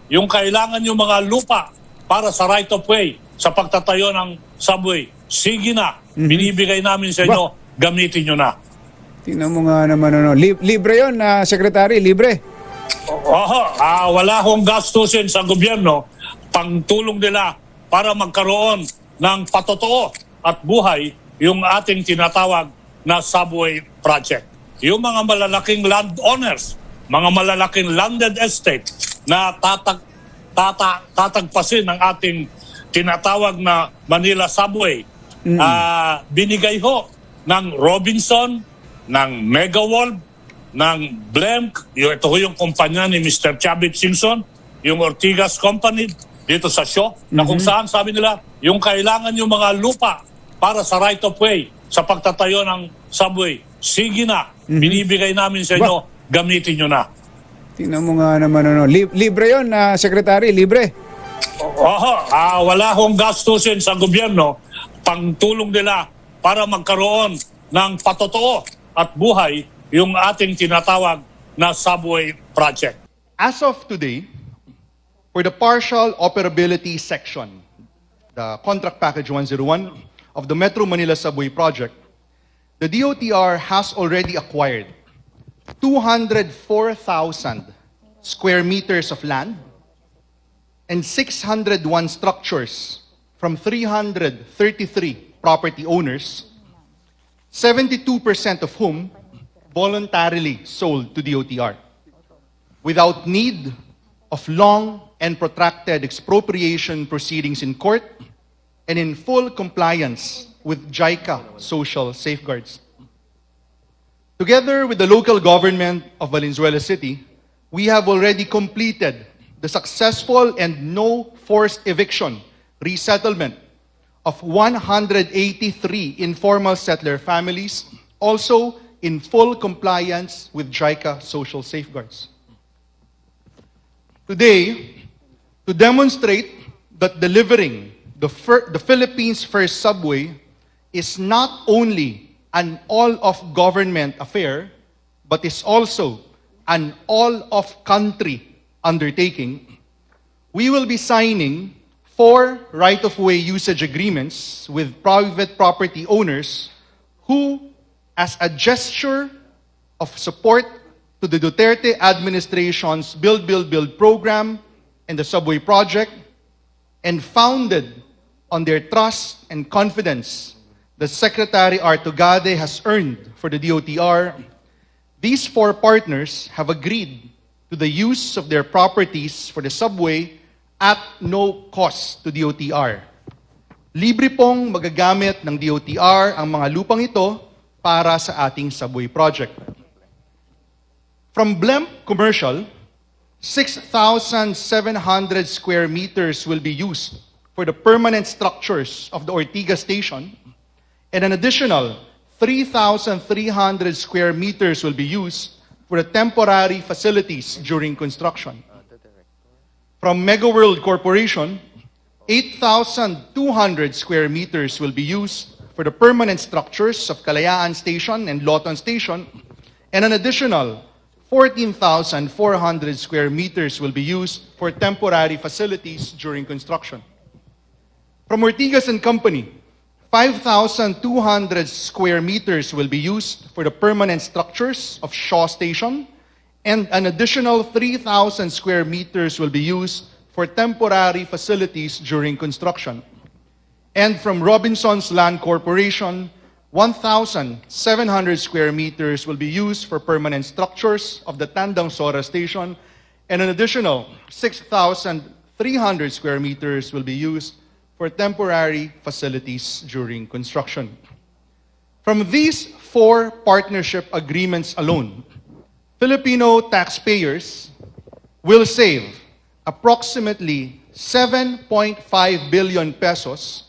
yung kailangan yung mga lupa para sa right of way sa pagtatayo ng subway, sige na, binibigay namin sa inyo, gamitin nyo na. Tingnan mo nga naman, libre yun, Secretary, libre. Wala akong gastusin sa gobyerno, pangtulong nila para magkaroon ng patotoo at buhay yung ating tinatawag na subway project. Yung mga malalaking landowners, mga malalaking landed estate na tatagpasin ng ating tinatawag na Manila subway, binigay ho ng Robinson, ng Megaworld, ng Blank, ito ho yung kumpanya ni Mr. Chavit Simpson, yung Ortigas Company dito sa show, na kung saan sabi nila, yung kailangan yung mga lupa para sa right of way sa pagtatayo ng subway, sige na, binibigay namin sa inyo, gamitin nyo na. Tingnan mo nga naman, libre yun, Secretary, libre. Wala akong gastusin sa gobyerno, pangtulong nila para magkaroon ng patotoo at buhay yung ating tinatawag na subway project. As of today, for the partial operability section, the contract package 101 of the Metro Manila Subway Project, the DOTR has already acquired 204,000 square meters of land and 601 structures from 333 property owners, 72% of whom voluntarily sold to DOTR without need of long and protracted expropriation proceedings in court and in full compliance with JICA social safeguards. Together with the local government of Valenzuela City, we have already completed the successful and no forced eviction resettlement of 183 informal settler families, also in full compliance with JICA social safeguards. Today, to demonstrate that delivering the Philippines' first subway is not only an all-of-government affair, but is also an all-of-country undertaking, we will be signing 4 right-of-way usage agreements with private property owners who, as a gesture of support to the Duterte administration's Build, Build, Build program and the subway project, and founded on their trust and confidence that Secretary Artugade has earned for the DOTR, these 4 partners have agreed to the use of their properties for the subway at no cost to DOTR. Libre pong magagamit ng DOTR ang mga lupang ito para sa ating subway project. From Blemp Commercial, 6,700 square meters will be used for the permanent structures of the Ortigas station, and an additional 3,300 square meters will be used for the temporary facilities during construction. From Megaworld Corporation, 8,200 square meters will be used for the permanent structures of Kalayaan Station and Loton Station, and an additional 14,400 square meters will be used for temporary facilities during construction. From Ortigas and Company, 5,200 square meters will be used for the permanent structures of Shaw Station, and an additional 3,000 square meters will be used for temporary facilities during construction. And from Robinson's Land Corporation, 1,700 square meters will be used for permanent structures of the Tandang Sora Station, and an additional 6,300 square meters will be used for temporary facilities during construction. From these 4 partnership agreements alone, Filipino taxpayers will save approximately 7.5 billion pesos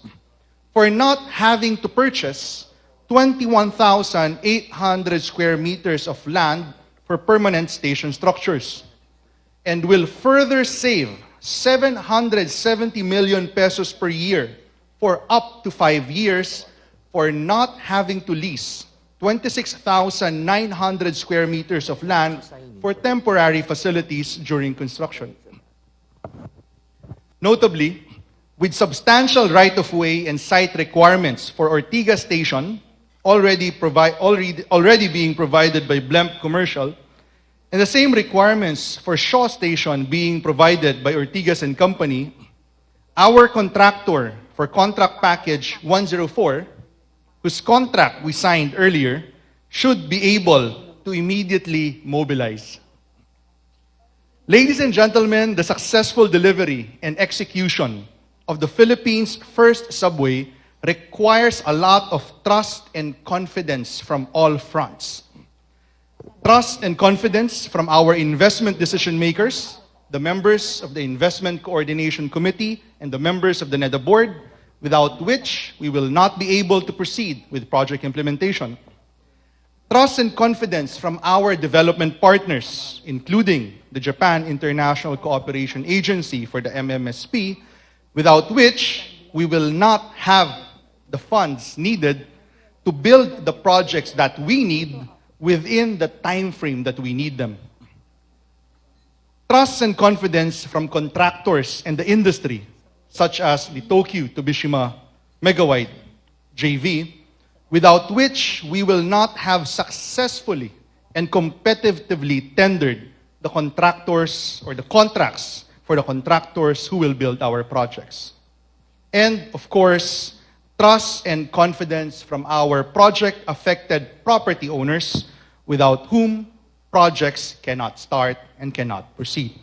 for not having to purchase 21,800 square meters of land for permanent station structures, and will further save 770 million pesos per year for up to 5 years for not having to lease 26,900 square meters of land for temporary facilities during construction. Notably, with substantial right-of-way and site requirements for Ortigas Station already being provided by Blemp Commercial, and the same requirements for Shaw Station being provided by Ortigas and Company, our contractor for contract package 104, whose contract we signed earlier, should be able to immediately mobilize. Ladies and gentlemen, the successful delivery and execution of the Philippines' first subway requires a lot of trust and confidence from all fronts. Trust and confidence from our investment decision makers, the members of the Investment Coordination Committee, and the members of the NEDA board, without which we will not be able to proceed with project implementation. Trust and confidence from our development partners, including the Japan International Cooperation Agency for the MMSP, without which we will not have the funds needed to build the projects that we need within the time frame that we need them. Trust and confidence from contractors and the industry, such as the Tokyo Tobishima Megawatt JV, without which we will not have successfully and competitively tendered the contractors or the contracts for the contractors who will build our projects. And of course, trust and confidence from our project-affected property owners, without whom projects cannot start and cannot proceed.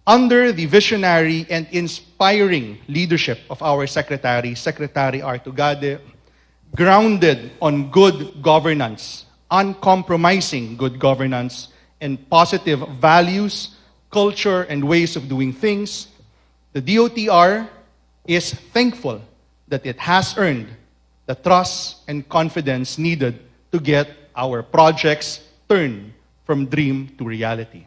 Under the visionary and inspiring leadership of our Secretary, Secretary Artugade, grounded on good governance, uncompromising good governance, and positive values, culture, and ways of doing things, the DOTR is thankful that it has earned the trust and confidence needed to get our projects turned from dream to reality.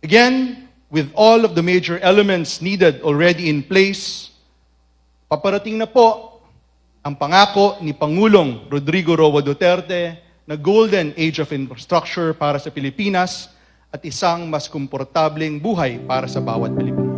Again, with all of the major elements needed already in place, paparating na po ang pangako ni Pangulong Rodrigo Roa Duterte na golden age of infrastructure para sa Pilipinas at isang mas komportableng buhay para sa bawat Pilipino.